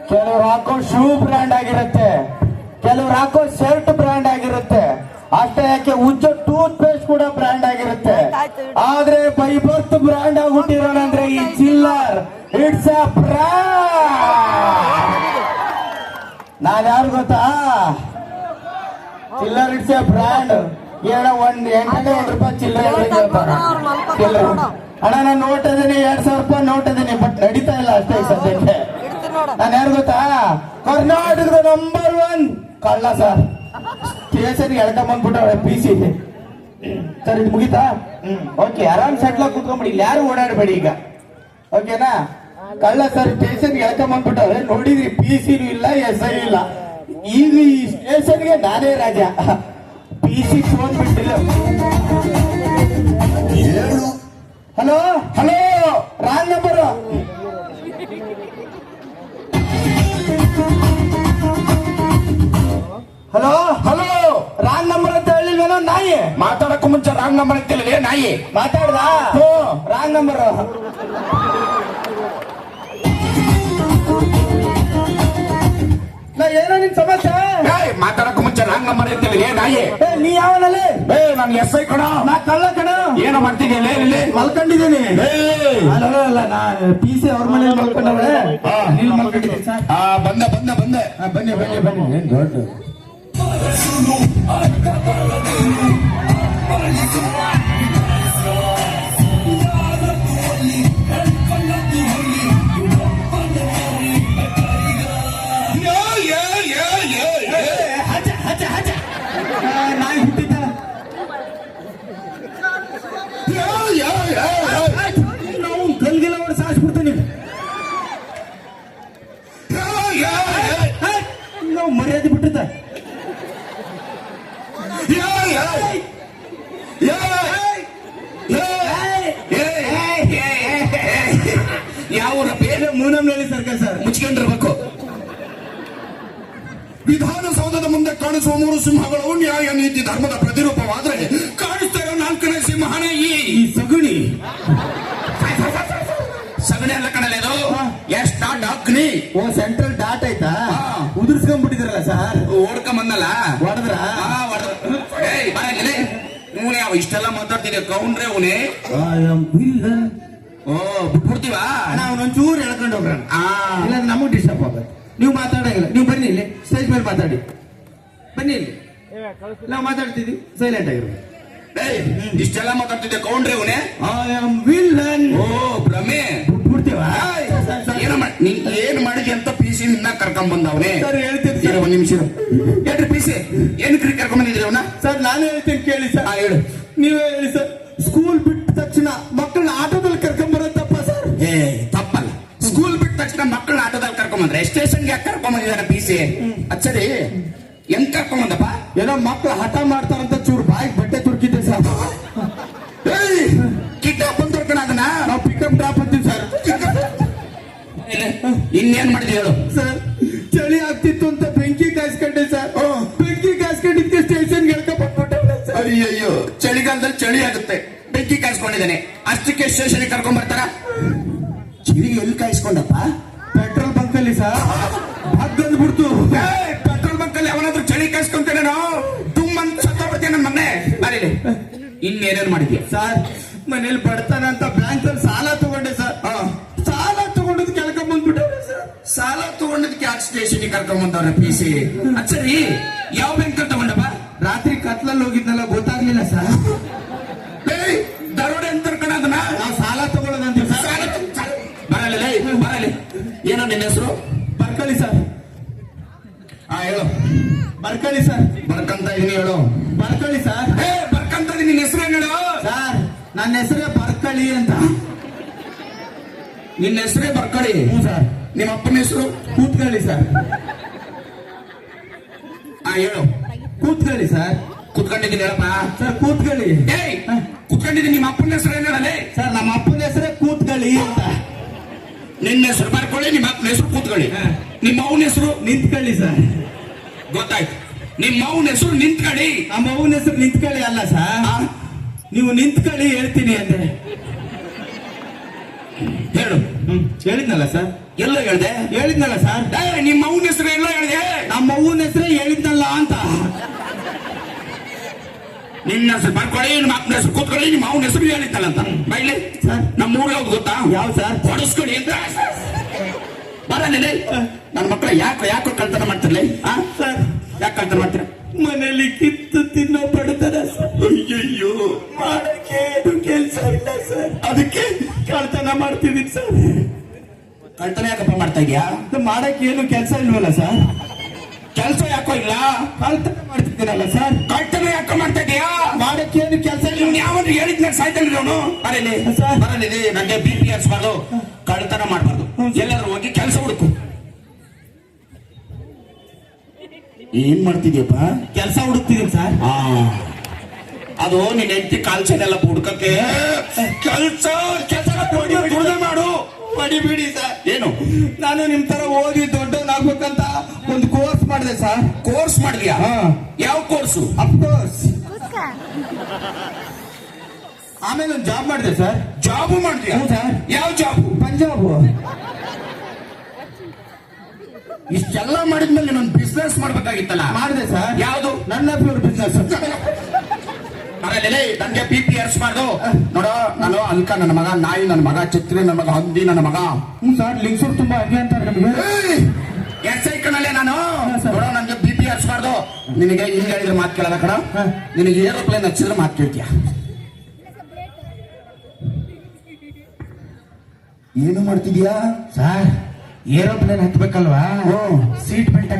ಕೆಲವ್ರು ಹಾಕೋ shoe brand ಆಗಿರುತ್ತೆ, ಕೆಲವ್ರು ಹಾಕೋ ಶರ್ಟ್ ಬ್ರ್ಯಾಂಡ್ ಆಗಿರುತ್ತೆ, ಅಷ್ಟೇ ಯಾಕೆ ಉಜ್ಜ ಟೂತ್ ಪೇಸ್ಟ್ ಕೂಡ ಬ್ರ್ಯಾಂಡ್ ಆಗಿರುತ್ತೆ. ಆದ್ರೆ ಬೈ ಬರ್ತ್ ಬ್ರ್ಯಾಂಡ್ ಆಗ್ಬಿಟ್ಟಿರೋಣಂದ್ರೆ ಈ ಚಿಲ್ಲರ್ ಇಟ್ಸ್ ಅ ಬ್ರ್ಯಾಂಡ್. ನಾನ್ ಯಾರು ಗೊತ್ತಾ? ಚಿಲ್ಲರ್ ಇಟ್ಸ್ ಎ ಬ್ರ್ಯಾಂಡ್. ಒಂದ್ ರೂಪಾಯಿ ಚಿಲ್ಲರೆ ಅಣ್ಣ, ನಾನು ನೋಟ್ ಇದೀನಿ, 2000 ರೂಪಾಯಿ ನೋಟ್ ಇದೀನಿ, ಬಟ್ ನಡೀತಾ ಇಲ್ಲ ಅಷ್ಟೇ ಸದ್ಯಕ್ಕೆ. ನಾನು ಯಾರು ಗೊತ್ತಾ? ಕರ್ನಾಟಕದ ನಂಬರ್ 1 ಕಳ್ಳ ಸರ್. ಸ್ಟೇಷನ್ ಎಳ್ಕೊಂಬಂದ್ಬಿಟ್ಟವ್ರೆ PC. ಸರ್ ಇದು ಮುಗಿತಾ? ಓಕೆ, ಆರಾಮ್ ಸೆಟ್ಲ ಕೂತ್ಕೊಂಡ್ಬಿಡಿ, ಇಲ್ಲಿ ಯಾರು ಓಡಾಡಬೇಡಿ ಈಗ, ಓಕೆನಾ? ಕಳ್ಳ ಸರ್ ಸ್ಟೇಷನ್ ಎಳ್ಕೊಂಬಂದ್ಬಿಟ್ಟವ್ರೆ, ನೋಡಿದ್ರಿ PC ಇಲ್ಲ, SI ಇಲ್ಲ. ಈಗ ಈ ಸ್ಟೇಷನ್ಗೆ ನಾನೇ ರಾಜ. PC ಫೋನ್ ಬಿಟ್ಟಿಲ್ಲ. Hello hello, wrong number. Hello hello, wrong number ಅಂತ ಹೇಳಿಲ್ವೇನೋ ನಾಯಿ? ಮಾತಾಡಕ್ಕೂ ಮುಂಚೆ ರಾಂಗ್ ನಂಬರ್ ಅಂತ ಹೇಳಿದ್ರೆ ನಾಯಿ ಮಾತಾಡ್ದ? Wrong number. ಏನೋ ನಿನ್ ಸಮಸ್ಯೆ? ಮಾತಾಡಕ್ಕೂ ಮುಂಚೆ ರಾಂಗ್ ನಂಬರ್ ಅಂತ ಹೇಳಿದ್ರೆ ನಾಯಿ. ನೀ ಯಾವನಲ್ಲಿ? ನಾನು SI ಕಣ. ನಾ ಕಳ್ಳ ಕಣ. ಏನೋ ಮಾಡ್ತಿದ್ದೀನಿ? ಮಲ್ಕೊಂಡಿದ್ದೀನಿ. ಅಲ್ಲ, ನಾ PC ಅವ್ರ ಮನೇಲಿ ಮಲ್ಕೊಂಡವಳೆ, ನೀನ್ ಮಲ್ಕೊಂಡಿದ್ದೀನಿ ಸರ್. ಬಂದೆ ಬನ್ನಿ. ಏನ್ ದೊಡ್ಡ ನಾಯಿ ಹುಟ್ಟಿದ್ದ. ನಾವು ಕಲ್ಗಿಲ್ಲ ಅವ್ರು ಸಾಯಿಸ್ಬಿಡ್ತೀನಿ. ನಾವು ಮರ್ಯಾದೆ ಬಿಟ್ಟಿದ್ದ. ಯಾವ ಬೇರೆ ಮೂನಂನಲ್ಲಿ ಸರ್ಕಾರ ಸರ್ ಮುಚ್ಕೊಂಡಿರ್ಬೇಕು. ವಿಧಾನಸೌಧದ ಮುಂದೆ ಕಾಣಿಸುವ 3 ಸಿಂಹಗಳು ನ್ಯಾಯ ನೀತಿ ಧರ್ಮದ ಪ್ರತಿರೂಪವಾದ್ರೆ ಕಾಣಿಸ್ತಾ ಇರೋ 4ನೇ ಸಿಂಹನೇ ಈ ಸಗುಣಿ. ಸಗಣಿ ಎಲ್ಲ ಕಣಲೆ ಅದು ಎಷ್ಟ ಅಗ್ನಿ. ಓ, ಸೆಂಟ್ರಲ್ ಡಾಟ್ ಆಯ್ತಾ? ಉದುರ್ಸ್ಕೊಂಡ್ಬಿಟ್ಟಿದ್ರಲ್ಲ ಸರ್. ಓಡ್ಕೊಂಬಂದಲ್ಲ, ಹೊಡೆದ್ರ? ಇವನೇ ಯಾವ ಇಷ್ಟೆಲ್ಲ ಮಾತಾಡ್ತಿದ್ದೆ ಕೌಂಡ್ರೆ ಅವನೇ. ಓ, ಬಿಟ್ಬಿಡ್ತೀವ ಅವನೊಂಚೂರು ಎಳ್ಕೊಂಡು ಹೋಗೋಣ, ಇಲ್ಲ ನಮಗ್ ಡಿಸ್ಟರ್ಬ್ ಆಗುತ್ತೆ. ನೀವು ಮಾತಾಡಂಗಿಲ್ಲ, ನೀವು ಬನ್ನಿ ಇಲ್ಲಿ ಸ್ಟೇಜ್ ಮೇಲೆ ಮಾತಾಡಿ. ಬನ್ನಿ ಇಲ್ಲಿ, ನಾವು ಮಾತಾಡ್ತಿದ್ವಿ, ಸೈಲೆಂಟ್ ಆಗಿರ್ಬೇಕು. ಇಷ್ಟೆಲ್ಲ ಮಾತಾಡ್ತಿದ್ದೆ ಕೌಂಡ್ರೆ ಅವನೇ. ವಿಲ್ಲನ್. ಓ, ಭ್ರಮೆ ಬಿಟ್ಬಿಡ್ತೀವ? ಏನ್ ಮಾಡಿದ್ಯ ಅಂತ PC ನಿನ್ನ ಕರ್ಕೊಂಡ್ ಬಂದವನೇ. ಸರ್ ಹೇಳ್ತೀನಿ, ಒಂದ್ ನಿಮಿಷ ಹೇಳ್ರಿ. PC ಏನಕ್ಕೆ ಕರ್ಕೊಂಡ್ ಬಂದಿದ್ರಿ ಅವನ? ಸರ್ ನಾನು ಹೇಳ್ತೀನಿ ಕೇಳಿ ಸರ್. ಹೇಳು. ನೀವೇ ಹೇಳಿ ಸರ್. ಸ್ಕೂಲ್ ಬಿಟ್ಟ ತಕ್ಷಣ ಮಕ್ಕಳನ್ನ ಆಟೋದಲ್ಲಿ ಕರ್ಕೊಂಡ್ ಬರೋ ತಪ್ಪ ಸರ್? ತಪ್ಪಲ್ಲ. ಸ್ಕೂಲ್ ಬಿಟ್ಟ ತಕ್ಷಣ ಮಕ್ಕಳನ್ನ ಆಟೋದಲ್ಲಿ ಕರ್ಕೊಂಬಂದ್ರೆ ಸ್ಟೇಷನ್ಗೆ ಯಾಕೆ ಕರ್ಕೊಂಬಂದಿದ್ದಾನೆ PC? ಅಚ್ಚರಿ ಹೆಂಗ್ ಕರ್ಕೊಂಬಂದಪ್ಪ? ಏನೋ ಮಕ್ಕಳು ಹಠ ಮಾಡ್ತಾರಂತ ಚೂರು ಬಾಯಿಗೆ ಬಟ್ಟೆ ತುರ್ಕಿದ್ದೆ ಸರ್. ಕಿಡ್ನಾಪ್ ಬಂದ್ ತೊಡ್ಕಣ ಅದನ್ನ. ನಾವು ಪಿಕಪ್ ಡ್ರಾಪ್ ಅಂತೀವಿ ಸರ್. ಇನ್ನೇನ್ ಮಾಡಿದ್ವಿ ಹೇಳು? ಸರ್ ಚಳಿ ಆಗ್ತಿತ್ತು ಅಂತ ಬೆಂಕಿ ಕಾಯಿಸ್ಕೊಂಡೆ ಸರ್. ಬೆಂಕಿ ಕಾಯಿಸ್ಕೊಂಡಿದ್ದೆ ಸ್ಟೇಷನ್ಗೆ ಹೇಳ್ಕೊಂಡ್ಬಿಟ್ಟೆ ಸರ್. ಅಯ್ಯಯ್ಯೋ, ಚಳಿಗಾಲದಲ್ಲಿ ಚಳಿ ಆಗುತ್ತೆ, ಬೆಂಕಿ ಕಾಯಿಸ್ಕೊಂಡಿದ್ದಾನೆ, ಅಷ್ಟಕ್ಕೆ ಸ್ಟೇಷನ್ ಕರ್ಕೊಂಡ್ ಬರ್ತಾರ? ಚಳಿ ಎಲ್ಲಿ ಕಾಯಿಸ್ಕೊಂಡಪ್ಪ? ಪೆಟ್ರೋಲ್ ಬಂಕ್ ಅಲ್ಲಿ ಸರ್. ಹಗ್ಗಂದ್ಬಿಡ್ತು. ಪೆಟ್ರೋಲ್ ಬಂಕ್ ಅಲ್ಲಿ ಅವನಾದ್ರೂ ಚಳಿ ಕಾಯಿಸ್ಕೊಂತೇನೆ ತುಂಬಂತ ಸತ್ತೋಗ್ಬಿಡ್ತೇನೆ ನನ್ನ ಮನೆ. ಬರೀಲಿ, ಇನ್ನೇನೇನ್ ಮಾಡಿದ್ಯಾ? ಸರ್ ಮನೇಲಿ ಬಡ್ತಾನ ಅಂತ ಬ್ಯಾಂಕ್ ಅಲ್ಲಿ ಸಾಲ ತಗೊಂಡೆ ಸರ್. ಸಾಲ ತಗೊಂಡದ್ ಕೇಳ್ಕೊಂಡ್ ಬಂದ್ಬಿಟ್ಟೆ ಸರ್. ಸಾಲ ತಗೊಂಡದಕ್ಕೆ ಯಾಕೆ ಸ್ಟೇಷನ್ ಕರ್ಕೊಂಡ್ ಬಂದವ್ರೆ PC? ಸರಿ, ಯಾವ ಬ್ಯಾಂಕ್ ತಗೊಂಡಪ್ಪ? ರಾತ್ರಿ ಕತ್ಲಲ್ಲಿ ಹೋಗಿದ್ನಲ್ಲ, ಗೊತ್ತಾಗ್ಲಿಲ್ಲ ಸರ್. ದರೋಡೆ ಅಂತ ಕಣ ಅದನ್ನ. ನಾವು ಸಾಲ ತಗೊಳ್ಳೋದಂತೀವಿ ಸರ್. ಬರಲಿ. ಏನೋ ನಿನ್ನ ಹೆಸರು? ಬರ್ಕಳಿ ಸರ್. ಹೇಳು. ಬರ್ಕಳಿ ಸರ್. ಬರ್ಕಂತ ಇದೀನಿ, ಹೇಳು. ಬರ್ಕಳಿ ಸರ್. ಬರ್ಕಂತ ಇದೀನಿ, ನಿನ್ನ ಹೆಸರು ಹೇಳು ಸರ್. ನನ್ನ ಹೆಸರೇ ಬರ್ಕಳಿ ಅಂತ. ನಿನ್ನ ಹೆಸರೇ ಬರ್ಕಳಿ? ಹ್ಞೂ ಸರ್. ನಿಮ್ಮ ಅಪ್ಪನ ಹೆಸರು? ಕೂತ್ಕಳಿ ಸರ್. ಹೇಳು. ಕೂತ್ಕಳಿ ಸರ್. ಕೂತ್ಕೊಂಡಿದ್ದೀನಿ ಹೇಳಪ್ಪ. ಸರ್ ಕೂತ್ಕಳಿ. ಕೂತ್ಕೊಂಡಿದ್ದೀನಿ. ನಿಮ್ಮ ಅಪ್ಪನ ಹೆಸರು ಏನ್ ಹೇಳಲೇ? ಸರ್ ನಮ್ಮ ಅಪ್ಪನ ಹೆಸರೇ ಕೂತ್ಕಳಿ ಅಂತ. ನಿನ್ನ ಹೆಸರು ಬರ್ಕೊಳ್ಳಿ, ನಿಮ್ಮ ಅಪ್ಪನ ಹೆಸರು ಕೂತ್ಕೊಳ್ಳಿ. ನಿಮ್ಮ ಅವನ ಹೆಸರು? ನಿಂತ್ಕೊಳ್ಳಿ ಸರ್. ಗೊತ್ತಾಯ್ತು. ನಿಮ್ಮ ಅವನ ಹೆಸರು ನಿಂತ್ಕೊಳ್ಳಿ. ನಮ್ಮ ಅವನ ಹೆಸರು ನಿಂತ್ಕೊಳ್ಳಿ ಅಲ್ಲ ಸರ್. ನೀವು ನಿಂತ್ಕೊಳ್ಳಿ ಹೇಳ್ತೀನಿ ಅಂದ್ರೆ ಹೇಳು. ಹೇಳಿದ್ನಲ್ಲ ಸರ್, ಎಲ್ಲ ಹೇಳ್ದೆ? ಹೇಳಿದ್ನಲ್ಲ ಸರ್. ನಿಮ್ಮ ಅವನ ಹೆಸರು ಎಲ್ಲ ಹೇಳಿದೆ? ನಮ್ಮ ಅವ್ವನ ಹೆಸರೇ ಹೇಳಿದ್ನಲ್ಲ ಅಂತ. ನಿನ್ನ ಹೆಸರು ಬರ್ಕೊಳ್ಳಿ, ನಿಮ್ಮ ಅಪ್ಪನ ಹೆಸರು ಕೂತ್ಕೊಳ್ಳಿ, ನಿಮ್ಮ ಅವನ ಹೆಸರು ಹೇಳಿದ್ದಲ್ಲ ಅಂತ ಬೈಲಿ. ಸರ್, ನಮ್ಮ ಊರಿಗೆ ಯಾವ್ದು ಗೊತ್ತಾ? ಯಾವ ಸರ್? ಹೊಡಸ್ಕೊಳ್ಳಿ ಅಂತ. ಬರಲಿಲ್ಲ ನನ್ನ ಮಕ್ಕಳು ಯಾಕೆ ಕಳ್ತನ ಮಾಡ್ತಿರ್ಲಿ? ಸರ್, ಯಾಕೆ ಕಳ್ತನ ಮಾಡ್ತೀರ? ಮನೇಲಿ ಕಿತ್ತು ತಿನ್ನೋ ಬಡತನ ಸರ್. ಅಯ್ಯಯ್ಯೋ, ಮಾಡಕ್ಕೆ ಏನು ಕೆಲಸ ಇಲ್ಲ ಸರ್, ಅದಕ್ಕೆ ಕಳ್ತನ ಮಾಡ್ತಿದ್ದೀನಿ ಸರ್. ಕಳ್ತನ ಯಾಕಪ್ಪ ಮಾಡ್ತಾ ಇದೀಯಾ? ಮಾಡಕ್ಕೆ ಏನು ಕೆಲಸ ಇಲ್ವಲ್ಲ ಸರ್, ಕೆಲಸ ಯಾಕೋ ಇಲ್ಲ? ಕಳ್ತನ ಮಾಡ್ತಿದ್ದೀನಲ್ಲ ಸರ್. ಕಳ್ತನ ಯಾಕೋ ಮಾಡ್ತಾ ಇದೀಯಾ? ಮಾಡಕ್ಕೆ ಏನು ಕೆಲಸ ಇಲ್ಲ. ಇವ್ನು ಯಾವನು ಹೇಳಿದ್ನ ಸಾಯ್ತಲ್ಲ ಅವನು. ಬರಲಿ ಸರ್. ಬರಲಿ, ನನಗೆ BP ಹರಿಸಬಾರ್ದು, ಕಳ್ತನ ಮಾಡಬಾರ್ದು. ಎಲ್ಲಾದ್ರೂ ಹೋಗಿ ಕೆಲಸ ಹುಡುಕು. ಏನ್ ಮಾಡ್ತಿದ್ಯಪ್ಪ? ಕೆಲಸ ಹುಡುಕ್ತಿದ್ದೀನಿ ಸರ್. ಅದು ನಿನ್ನ ಹೆಂಡತಿ ಕಾಲ್ಚನೆಲ್ಲ ಹುಡುಕಕ್ಕೆ ಕೆಲಸ ದುಡ್ದೆ ಮಾಡು. ಪಡಿಬೇಡಿ ಸರ್. ಏನು? ನಾನು ನಿಮ್ ತರ ಓದಿ ದೊಡ್ಡವನಾಗ್ಬೇಕಂತ ಒಂದು ಕೋರ್ಸ್ ಮಾಡಿದೆ ಸರ್. ಕೋರ್ಸ್ ಮಾಡಿದ್ಯಾ? ಯಾವ ಕೋರ್ಸು? ಅಫ್ಕೋರ್ಸ್. ಆಮೇಲೆ ಒಂದು ಜಾಬ್ ಮಾಡಿದೆ ಸರ್. ಜಾಬು ಮಾಡಿದ್ಯಾ? ಹ್ಞೂ ಸರ್. ಯಾವ ಜಾಬು? ಪಂಜಾಬ್. ಇಷ್ಟೆಲ್ಲ ಮಾಡಿದ್ಮೇಲೆ ನಾನು ಬಿಸ್ನೆಸ್ ಮಾಡ್ಬೇಕಾಗಿತ್ತಲ್ಲ. ಮಾಡಿದೆ ಸರ್. ಯಾವುದು? ನನ್ನ ಪ್ಯೂರ್ ಬಿಸ್ನೆಸ್. ನನಗೆ BP ಹರಿಸಬಾರ್ದು. ನೋಡೋ, ನಾನು ಅಲ್ಕ ನನ್ನ ಮಗ, ನಾಯಿ ನನ್ನ ಮಗ, ಛತ್ರಿ ನನ್ನ ಮಗ, ಹಂದಿ ನನ್ನ ಮಗ. ಹ್ಞೂ ಸರ್, ಲಿಂಗ್ಸೂರ್ ತುಂಬಾ ಹಂಗೆ ಅಂತಾರೆ ನಿಮಗೆ. SI ಕಣಲ್ಲೇ ನಾನು. ಸರ್. ನೋಡೋ, ನನಗೆ BP ಹರಿಸಬಾರ್ದು. ನಿನಗೆ ಹಿಂಗೆ ಹೇಳಿದ್ರೆ ಮಾತು ಕೇಳಲ್ಲ ಕಣ. ನಿನಗೆ ಏರೋಪ್ಲೇನ್ ಹಚ್ಚಿದ್ರೆ ಮಾತು ಕೇಳ್ತೀಯ. ಏನು ಮಾಡ್ತಿದ್ಯಾ ಸರ್? ಏರೋಪ್ಲೇನ್ ಹತ್ಬೇಕಲ್ವಾ? Seat belt